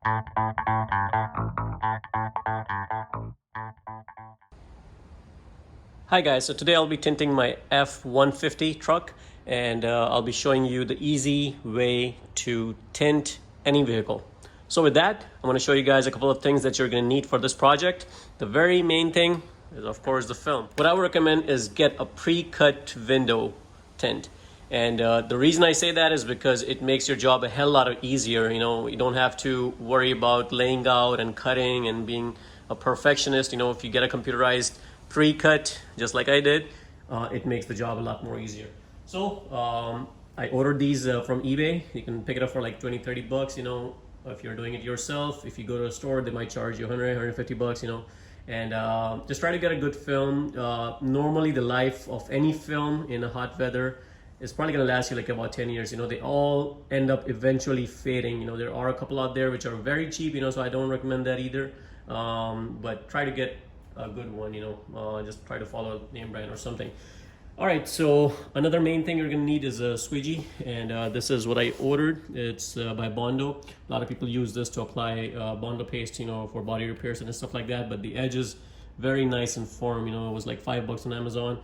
Hi guys, so today I'll be tinting my F150 truck, and I'll be showing you the easy way to tint any vehicle. So with that, I'm going to show you guys a couple of things that you're going to need for this project. The very main thing is of course the film. What I would recommend is get a pre-cut window tint. And the reason I say that is because it makes your job a hell lot easier. You know, you don't have to worry about laying out and cutting and being a perfectionist. You know, if you get a computerized pre-cut just like I did, it makes the job a lot more easier. So I ordered these from eBay. You can pick it up for like 20-30 bucks, you know, if you're doing it yourself. If you go to a store, they might charge you 100-150 bucks, you know. And just try to get a good film. Normally the life of any film in a hot weather is probably going to last you like about 10 years. You know, they all end up eventually fading. You know, there are a couple out there which are very cheap, you know, so I don't recommend that either. But try to get a good one, you know, just try to follow name brand or something. All right, so another main thing you're gonna need is a squeegee, and this is what I ordered. It's by Bondo. A lot of people use this to apply Bondo paste, you know, for body repairs and stuff like that, but the edge is very nice and firm. You know, it was like $5 on Amazon.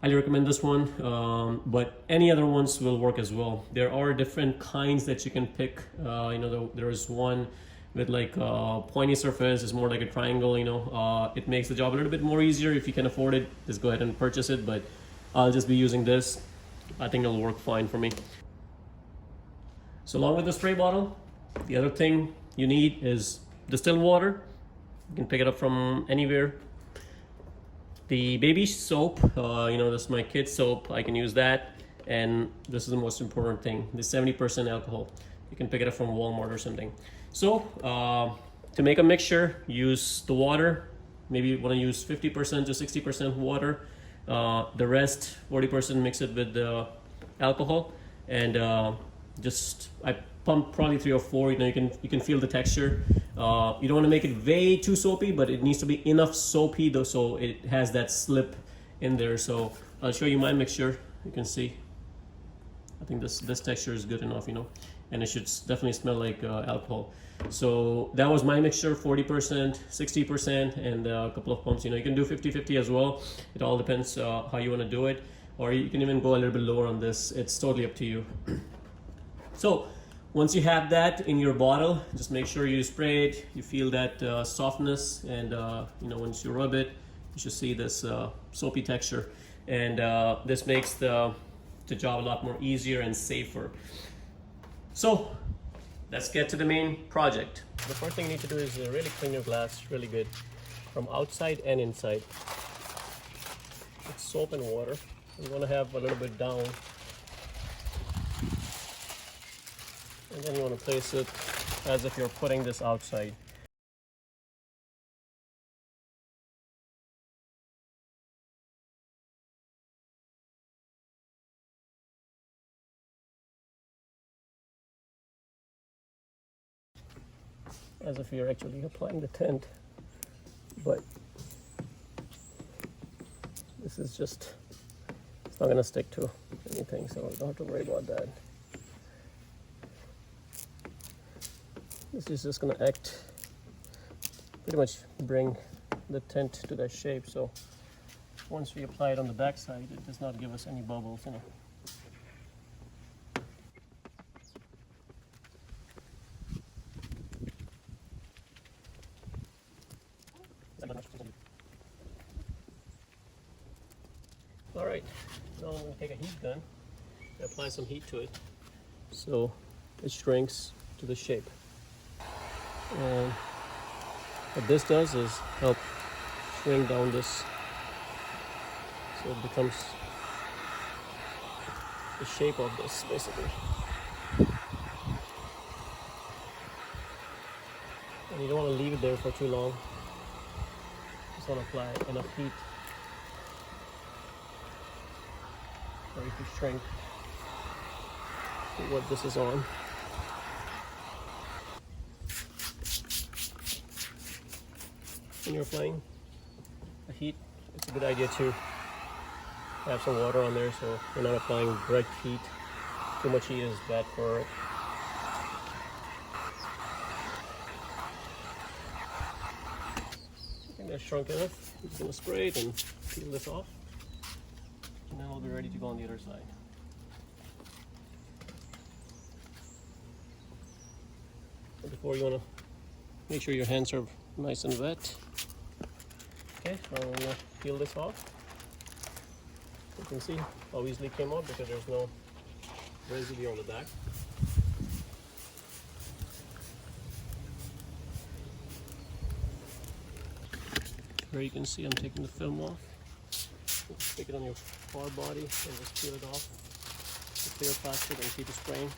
Highly recommend this one, but any other ones will work as well. There are different kinds that you can pick. You know, there is one with like pointy surface. It's more like a triangle, you know. It makes the job a little bit more easier. If you can afford it, just go ahead and purchase it, but I'll just be using this. I think it'll work fine for me. So along with the spray bottle, the other thing you need is distilled water. You can pick it up from anywhere. The baby soap, you know, this is my kid's soap. I can use that. And this is the most important thing, the 70% alcohol. You can pick it up from Walmart or something. So to make a mixture, use the water. Maybe you want to use 50% to 60% water. The rest, 40%, mix it with the alcohol, and I pump probably 3 or 4. You know, you can feel the texture. You don't want to make it way too soapy, but it needs to be enough soapy though, so it has that slip in there. So I'll show you my mixture. You can see. I think this texture is good enough, you know, and it should definitely smell like alcohol. So that was my mixture, 40%, 60%, and a couple of pumps. You know, you can do 50-50 as well. It all depends how you want to do it, or you can even go a little bit lower on this. It's totally up to you. So once you have that in your bottle, just make sure you spray it. You feel that softness, and you know, once you rub it, you should see this soapy texture, and this makes the job a lot more easier and safer. So let's get to the main project. The first thing you need to do is really clean your glass really good from outside and inside. It's soap and water. You want to have a little bit down, and then you want to place it as if you're putting this outside. As if you're actually applying the tint, but this is just, it's not gonna stick to anything, so you don't have to worry about that. This is just gonna act, pretty much bring the tint to that shape, so once we apply it on the back side, it does not give us any bubbles, you know. All right, now I'm going to take a heat gun and apply some heat to it so it shrinks to the shape. And what this does is help shrink down this so it becomes the shape of this basically. And you don't want to leave it there for too long. Just want to apply enough heat or you can shrink to what this is on. When you're applying the heat, it's a good idea to have some water on there so you're not applying direct heat. Too much heat is bad for it. That's shrunk enough. I'm just gonna spray it and peel this off. And then we'll be ready to go on the other side. But before, you wanna make sure your hands are nice and wet. Okay, so I'm gonna peel this off. You can see how easily it came out because there's no residue on the back. Here you can see I'm taking the film off. Stick it on your car body and just peel it off. The clear plastic and keep it spraying.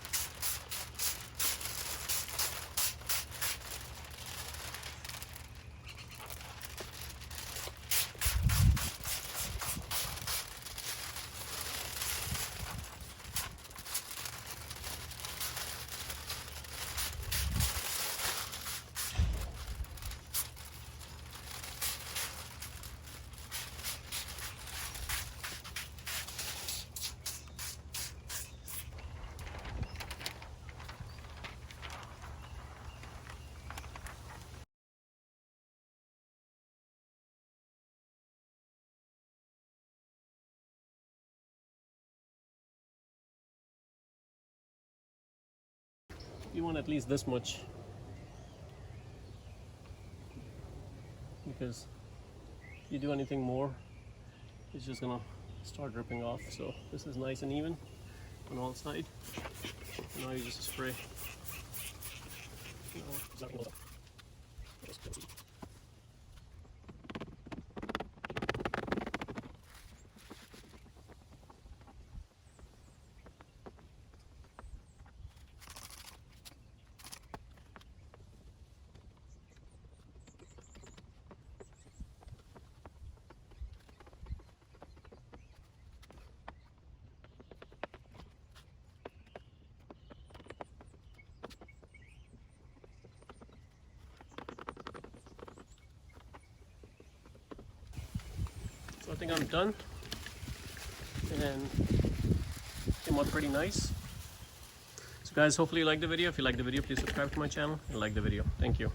You want at least this much, because if you do anything more, it's just gonna start dripping off. So this is nice and even on all sides. Now you just spray. So I think I'm done, and came out pretty nice. So guys, hopefully you liked the video. If you liked the video, please subscribe to my channel and like the video. Thank you.